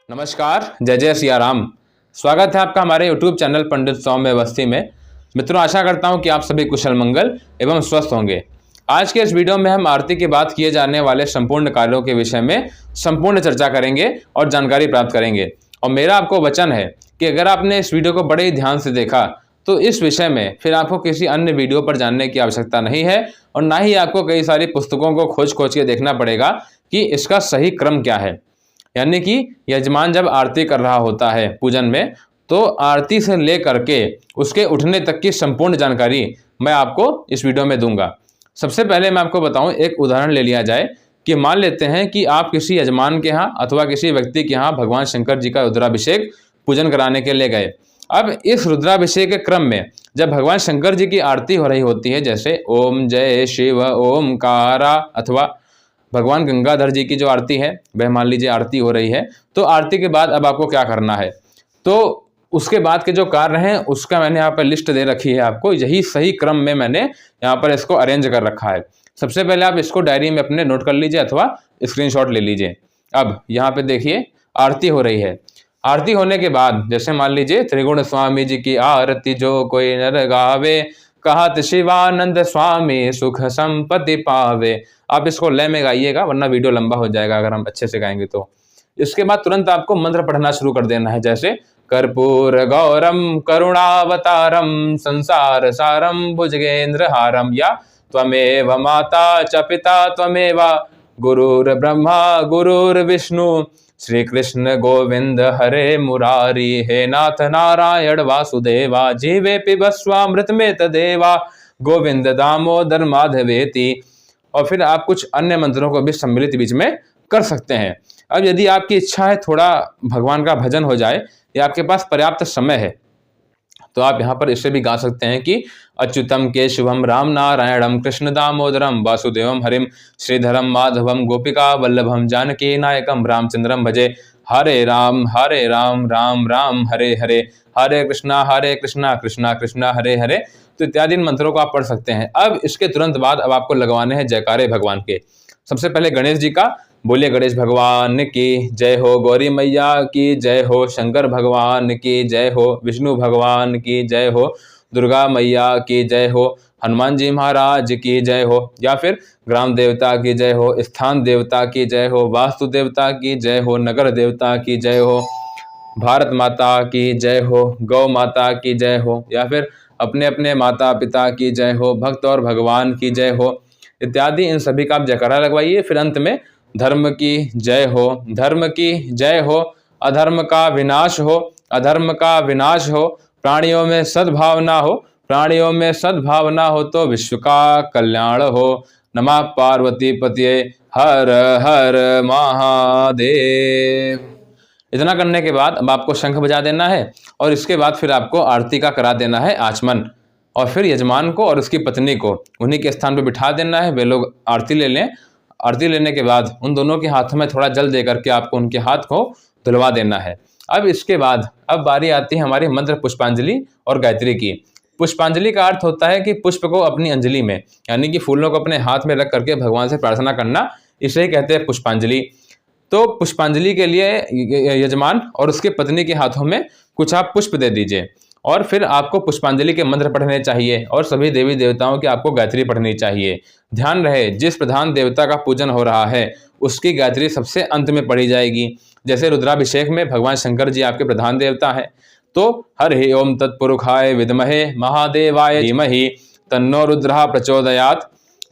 नमस्कार, जय जय सिया राम। स्वागत है आपका हमारे YouTube चैनल पंडित सौम्य अवस्थी में। मित्रों, आशा करता हूं कि आप सभी कुशल मंगल एवं स्वस्थ होंगे। आज के इस वीडियो में हम आरती के बाद किए जाने वाले संपूर्ण कार्यों के विषय में संपूर्ण चर्चा करेंगे और जानकारी प्राप्त करेंगे। और मेरा आपको वचन है कि अगर आपने इस वीडियो को बड़े ही ध्यान से देखा तो इस विषय में फिर आपको किसी अन्य वीडियो पर जानने की आवश्यकता नहीं है और ना ही आपको कई सारी पुस्तकों को खोज के देखना पड़ेगा कि इसका सही क्रम क्या है। यानी कि यजमान जब आरती कर रहा होता है पूजन में, तो आरती से लेकर के उसके उठने तक की संपूर्ण जानकारी मैं आपको इस वीडियो में दूंगा। सबसे पहले मैं आपको बताऊं, एक उदाहरण ले लिया जाए कि मान लेते हैं कि आप किसी यजमान के यहाँ अथवा किसी व्यक्ति के यहाँ भगवान शंकर जी का रुद्राभिषेक पूजन कराने के लिए गए। अब इस रुद्राभिषेक के क्रम में जब भगवान शंकर जी की आरती हो रही होती है, जैसे ओम जय शिव ओमकारा, अथवा भगवान गंगाधर जी की जो आरती है वह मान लीजिए आरती हो रही है, तो आरती के बाद अब आपको क्या करना है, तो उसके बाद के जो कार्य हैं उसका मैंने यहाँ पर लिस्ट दे रखी है आपको। यही सही क्रम में मैंने यहाँ पर इसको अरेंज कर रखा है। सबसे पहले आप इसको डायरी में अपने नोट कर लीजिए अथवा स्क्रीनशॉट ले लीजिए। अब यहाँ पे देखिए आरती हो रही है। आरती होने के बाद जैसे मान लीजिए त्रिगुण स्वामी जी की आरती जो कोई नर गावे, कहत शिवानंद स्वामी सुख संपत्ति पावे। आप इसको लय में गाइएगा वरना वीडियो लंबा हो जाएगा अगर हम अच्छे से गाएंगे तो। इसके बाद तुरंत आपको मंत्र पढ़ना शुरू कर देना है, जैसे कर्पूर गौरम करुणावतारम संसार सारम भुजगेंद्र हारम, या त्वमेव माता च पिता त्वमेव गुरुर ब्रह्मा गुरुर विष्णु श्री कृष्ण गोविंद हरे मुरारी, हे नाथ नारायण वासुदेवा जीवे पिबस्वामृत में तदेवा गोविंद दामोदर माधवेति। और फिर आप कुछ अन्य मंत्रों को भी सम्मिलित बीच में कर सकते हैं। अब यदि आपकी इच्छा है थोड़ा भगवान का भजन हो जाए या आपके पास पर्याप्त समय है, तो आप यहाँ पर इसे भी गा सकते हैं कि अच्युतम केशवम राम नारायणम कृष्ण दामोदरम वासुदेवम हरिम श्रीधरम माधवम गोपिका वल्लभम जानकी नायकम रामचंद्रम भजे, हरे राम राम राम हरे हरे, हरे कृष्णा कृष्णा कृष्णा हरे हरे। तो इत्यादि मंत्रों को आप पढ़ सकते हैं। अब इसके तुरंत बाद अब आपको लगवाने हैं जयकारे भगवान के। सबसे पहले गणेश जी का, बोलिए गणेश भगवान की जय हो, गौरी मैया की जय हो, शंकर भगवान की जय हो, विष्णु भगवान की जय हो, दुर्गा मैया की जय हो, हनुमान जी महाराज की जय हो, या फिर ग्राम देवता की जय हो, स्थान देवता की जय हो, वास्तु देवता की जय हो, नगर देवता की जय हो, भारत माता की जय हो, गौ माता की जय हो, या फिर अपने अपने माता पिता की जय हो, भक्त और भगवान की जय हो इत्यादि। इन सभी का आप जयकारा लगवाइए। फिर अंत में धर्म की जय हो, धर्म की जय हो, अधर्म का विनाश हो, अधर्म का विनाश हो, प्राणियों में सद्भावना हो, प्राणियों में सद्भावना हो तो विश्व का कल्याण हो, नमः पार्वती पतिये हर हर महादेव। इतना करने के बाद अब आपको शंख बजा देना है और इसके बाद फिर आपको आरती का करा देना है आचमन, और फिर यजमान को और उसकी पत्नी को उन्हीं के स्थान पर बिठा देना है। वे लोग आरती ले लें। आरती लेने के बाद उन दोनों के हाथों में थोड़ा जल दे करके आपको उनके हाथ को धुलवा देना है। अब इसके बाद अब बारी आती है हमारी मंत्र पुष्पांजलि और गायत्री की। पुष्पांजलि का अर्थ होता है कि पुष्प को अपनी अंजलि में, यानी कि फूलों को अपने हाथ में रख करके भगवान से प्रार्थना करना, इसे ही कहते हैं पुष्पांजलि। तो पुष्पांजलि के लिए यजमान और उसके पत्नी के हाथों में कुछ आप पुष्प दे दीजिए और फिर आपको पुष्पांजलि के मंत्र पढ़ने चाहिए और सभी देवी देवताओं की आपको गायत्री पढ़नी चाहिए। ध्यान रहे, जिस प्रधान देवता का पूजन हो रहा है उसकी गायत्री सबसे अंत में पढ़ी जाएगी। जैसे रुद्राभिषेक में भगवान शंकर जी आपके प्रधान देवता है, तो हरि ओम तत्पुरुषाय विद्महे महादेवाय धीमहि तन्नो रुद्रः प्रचोदयात्।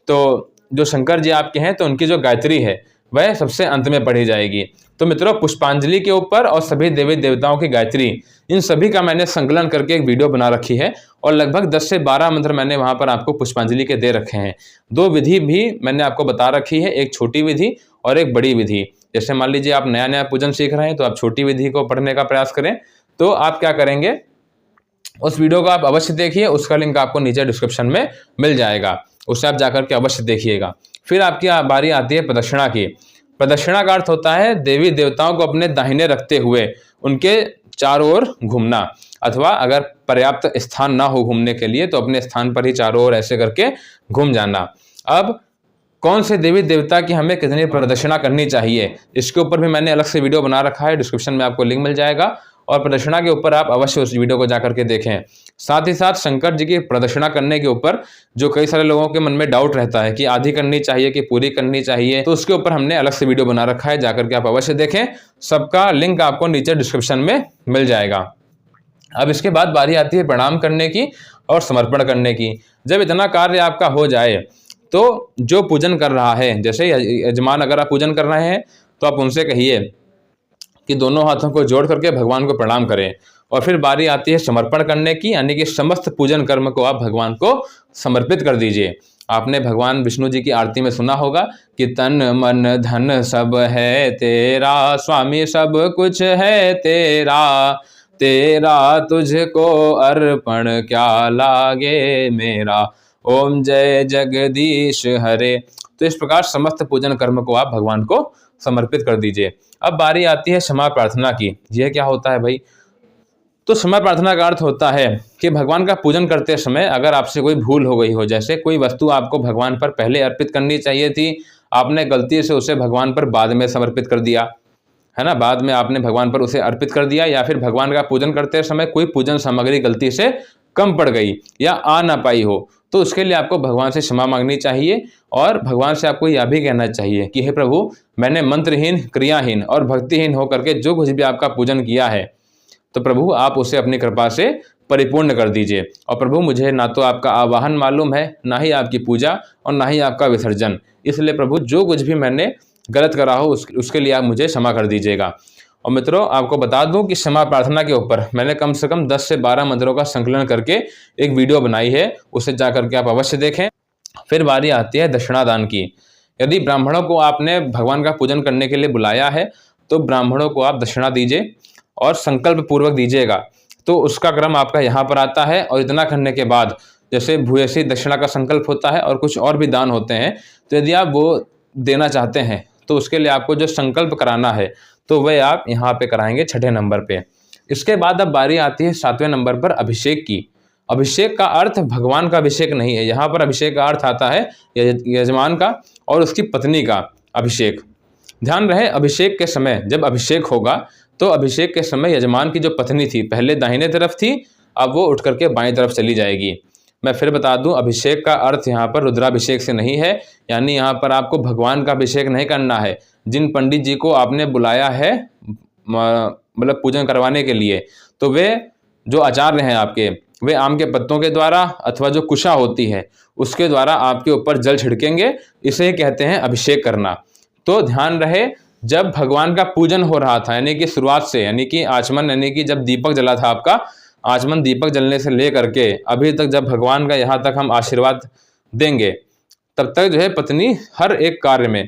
तो जो शंकर जी आपके हैं तो उनकी जो गायत्री है वह सबसे अंत में पढ़ी जाएगी। तो मित्रों, पुष्पांजलि के ऊपर और सभी देवी देवताओं की गायत्री, इन सभी का मैंने संकलन करके एक वीडियो बना रखी है और लगभग 10 से 12 मंत्र मैंने वहां पर आपको पुष्पांजलि के दे रखे हैं। 2 विधि भी मैंने आपको बता रखी है, एक छोटी विधि और एक बड़ी विधि। जैसे मान लीजिए आप नया नया पूजन सीख रहे हैं तो आप छोटी विधि को पढ़ने का प्रयास करें। तो आप क्या करेंगे, उस वीडियो को आप अवश्य देखिए, उसका लिंक आपको नीचे डिस्क्रिप्शन में मिल जाएगा, उससे आप जाकर के अवश्य देखिएगा। फिर आपकी बारी आती है प्रदक्षिणा की। प्रदक्षिणा का अर्थ होता है देवी देवताओं को अपने दाहिने रखते हुए उनके चारों ओर घूमना, अथवा अगर पर्याप्त स्थान ना हो घूमने के लिए तो अपने स्थान पर ही चारों ओर ऐसे करके घूम जाना। अब कौन से देवी देवता की हमें कितनी प्रदक्षिणा करनी चाहिए, इसके ऊपर भी मैंने अलग से वीडियो बना रखा है, डिस्क्रिप्शन में आपको लिंक मिल जाएगा और प्रदक्षिणा के ऊपर आप अवश्य उस वीडियो को जाकर के देखें। साथ ही साथ शंकर जी की प्रदक्षिणा करने के ऊपर जो कई सारे लोगों के मन में डाउट रहता है कि आधी करनी चाहिए कि पूरी करनी चाहिए, तो उसके ऊपर हमने अलग से वीडियो बना रखा है, जाकर के आप अवश्य देखें। सबका लिंक आपको नीचे डिस्क्रिप्शन में मिल जाएगा। अब इसके बाद बारी आती है प्रणाम करने की और समर्पण करने की। जब इतना कार्य आपका हो जाए तो जो पूजन कर रहा है, जैसे यजमान अगर आप पूजन कर रहे हैं तो आप उनसे कहिए कि दोनों हाथों को जोड़ करके भगवान को प्रणाम करें। और फिर बारी आती है समर्पण करने की, यानी कि समस्त पूजन कर्म को आप भगवान को समर्पित कर दीजिए। आपने भगवान विष्णु जी की आरती में सुना होगा कि तन मन धन सब है तेरा, स्वामी सब कुछ है तेरा, तेरा तुझको अर्पण क्या लागे मेरा, ओम जय जगदीश हरे। तो इस प्रकार समस्त पूजन कर्म को आप भगवान को समर्पित कर दीजिए। अब बारी आती है क्षमा प्रार्थना की। यह क्या होता है भाई? तो क्षमा प्रार्थना का अर्थ होता है कि भगवान का पूजन करते समय अगर आपसे कोई भूल हो गई हो, जैसे कोई वस्तु आपको भगवान पर पहले अर्पित करनी चाहिए थी, आपने गलती से उसे भगवान पर बाद में समर्पित कर दिया, है ना, बाद में आपने भगवान पर उसे अर्पित कर दिया, या फिर भगवान का पूजन करते समय कोई पूजन सामग्री गलती से कम पड़ गई या आ ना पाई हो, तो उसके लिए आपको भगवान से क्षमा मांगनी चाहिए। और भगवान से आपको यह भी कहना चाहिए कि हे प्रभु, मैंने मंत्रहीन, क्रियाहीन और भक्तिहीन होकर के जो कुछ भी आपका पूजन किया है, तो प्रभु आप उसे अपनी कृपा से परिपूर्ण कर दीजिए। और प्रभु मुझे ना तो आपका आवाहन मालूम है, ना ही आपकी पूजा और ना ही आपका विसर्जन, इसलिए प्रभु जो कुछ भी मैंने गलत करा हो उसके लिए आप मुझे क्षमा कर दीजिएगा। और मित्रों, आपको बता दूं कि क्षमा प्रार्थना के ऊपर मैंने कम से कम 10 से 12 मंत्रों का संकलन करके एक वीडियो बनाई है, उसे जा करके आप अवश्य देखें। फिर बारी आती है दक्षिणादान की। यदि ब्राह्मणों को आपने भगवान का पूजन करने के लिए बुलाया है तो ब्राह्मणों को आप दक्षिणा दीजिए और संकल्प पूर्वक दीजिएगा। तो उसका क्रम आपका यहाँ पर आता है। और इतना करने के बाद जैसे भूयसी दक्षिणा का संकल्प होता है और कुछ और भी दान होते हैं, तो यदि आप वो देना चाहते हैं तो उसके लिए आपको जो संकल्प कराना है तो वह आप यहाँ पे कराएंगे 6ठे नंबर पे। इसके बाद अब बारी आती है 7वें नंबर पर अभिषेक की। अभिषेक का अर्थ भगवान का अभिषेक नहीं है, यहाँ पर अभिषेक का अर्थ आता है यजमान का और उसकी पत्नी का अभिषेक। ध्यान रहे, अभिषेक के समय जब अभिषेक होगा तो अभिषेक के समय यजमान की जो पत्नी थी पहले दाहिने तरफ थी, अब वो उठ करके बाएं तरफ चली जाएगी। मैं फिर बता दूं, अभिषेक का अर्थ यहाँ पर रुद्राभिषेक से नहीं है, यानी यहाँ पर आपको भगवान का अभिषेक नहीं करना है। जिन पंडित जी को आपने बुलाया है मतलब पूजन करवाने के लिए, तो वे जो आचार्य हैं आपके, वे आम के पत्तों के द्वारा अथवा जो कुशा होती है उसके द्वारा आपके ऊपर जल छिड़केंगे। इसे ही कहते हैं अभिषेक करना। तो ध्यान रहे, जब भगवान का पूजन हो रहा था, यानी कि शुरुआत से, यानी कि आचमन, यानी कि जब दीपक जला था आपका, आचमन दीपक जलने से लेकर के अभी तक जब भगवान का यहाँ तक हम आशीर्वाद देंगे, तब तक जो है पत्नी हर एक कार्य में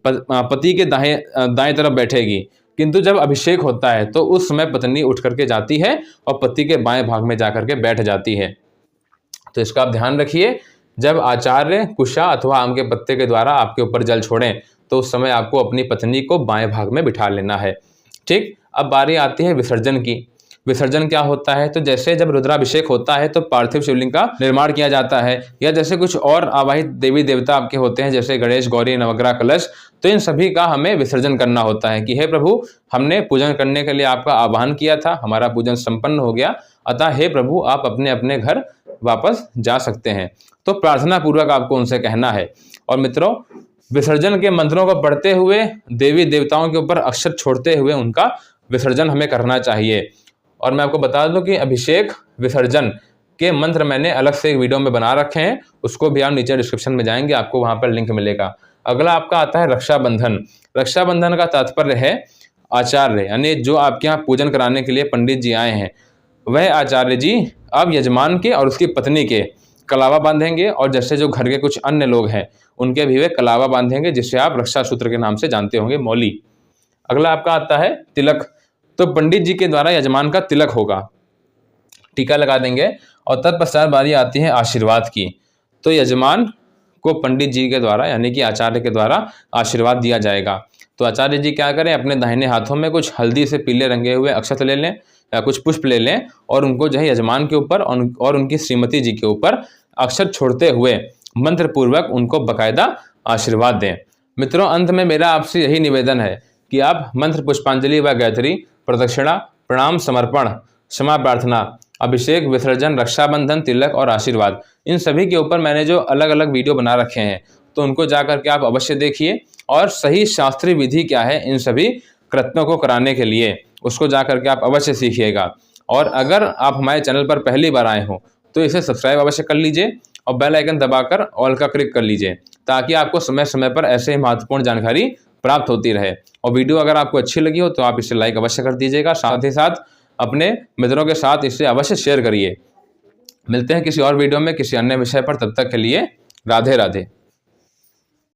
पति के दाएं तरफ बैठेगी। किंतु जब अभिषेक होता है तो उस समय पत्नी उठ करके जाती है और पति के बाएं भाग में जाकर के बैठ जाती है। तो इसका आप ध्यान रखिए, जब आचार्य कुशा अथवा आम के पत्ते के द्वारा आपके ऊपर जल छोड़ें तो उस समय आपको अपनी पत्नी को बाएं भाग में बिठा लेना है। ठीक, अब बारी आती है विसर्जन की। विसर्जन क्या होता है? तो जैसे जब रुद्राभिषेक होता है तो पार्थिव शिवलिंग का निर्माण किया जाता है, या जैसे कुछ और आवाहित देवी देवता आपके होते हैं जैसे गणेश, गौरी, नवग्रह, कलश, तो इन सभी का हमें विसर्जन करना होता है कि हे प्रभु, हमने पूजन करने के लिए आपका आह्वान किया था, हमारा पूजन संपन्न हो गया, अतः हे प्रभु आप अपने अपने घर वापस जा सकते हैं। तो प्रार्थना पूर्वक आपको उनसे कहना है। और मित्रों, विसर्जन के मंत्रों को पढ़ते हुए, देवी देवताओं के ऊपर अक्षर छोड़ते हुए उनका विसर्जन हमें करना चाहिए। और मैं आपको बता दूं कि अभिषेक विसर्जन के मंत्र मैंने अलग से एक वीडियो में बना रखे हैं, उसको भी आप नीचे डिस्क्रिप्शन में जाएंगे, आपको वहां पर लिंक मिलेगा। अगला आपका आता है रक्षाबंधन। रक्षाबंधन का तात्पर्य है आचार्य, यानी जो आपके यहाँ पूजन कराने के लिए पंडित जी आए हैं, वह आचार्य जी अब यजमान के और उसकी पत्नी के कलावा बांधेंगे, और जैसे जो घर के कुछ अन्य लोग हैं उनके भी वे कलावा बांधेंगे, जिसे आप रक्षा सूत्र के नाम से जानते होंगे, मौली। अगला आपका आता है तिलक। तो पंडित जी के द्वारा यजमान का तिलक होगा, टीका लगा देंगे, और तत्पश्चात बारी आती है आशीर्वाद की। तो यजमान को पंडित जी के द्वारा, यानी कि आचार्य के द्वारा आशीर्वाद दिया जाएगा। तो आचार्य जी क्या करें, अपने दाहिने हाथों में कुछ हल्दी से पीले रंगे हुए अक्षत ले लें या कुछ पुष्प ले लें, और उनको जो है यजमान के ऊपर और उनकी श्रीमती जी के ऊपर अक्षर छोड़ते हुए मंत्र पूर्वक उनको बकायदा आशीर्वाद दें। मित्रों, अंत में मेरा आपसे यही निवेदन है कि आप मंत्र, पुष्पांजलि व गायत्री, प्रदक्षिणा, प्रणाम, समर्पण, क्षमा प्रार्थना, अभिषेक, विसर्जन, रक्षाबंधन, तिलक और आशीर्वाद, इन सभी के ऊपर मैंने जो अलग अलग वीडियो बना रखे हैं, तो उनको जाकर के आप अवश्य देखिए और सही शास्त्रीय विधि क्या है इन सभी कृत्यों को कराने के लिए, उसको जाकर के आप अवश्य सीखिएगा। और अगर आप हमारे चैनल पर पहली बार आए हो तो इसे सब्सक्राइब अवश्य कर लीजिए और बेल आइकन दबाकर ऑल का क्लिक कर लीजिए, ताकि आपको समय समय पर ऐसे ही महत्वपूर्ण जानकारी प्राप्त होती रहे। और वीडियो अगर आपको अच्छी लगी हो तो आप इसे लाइक अवश्य कर दीजिएगा, साथ ही साथ अपने मित्रों के साथ इसे अवश्य शेयर करिए। मिलते हैं किसी और वीडियो में किसी अन्य विषय पर, तब तक के लिए राधे राधे।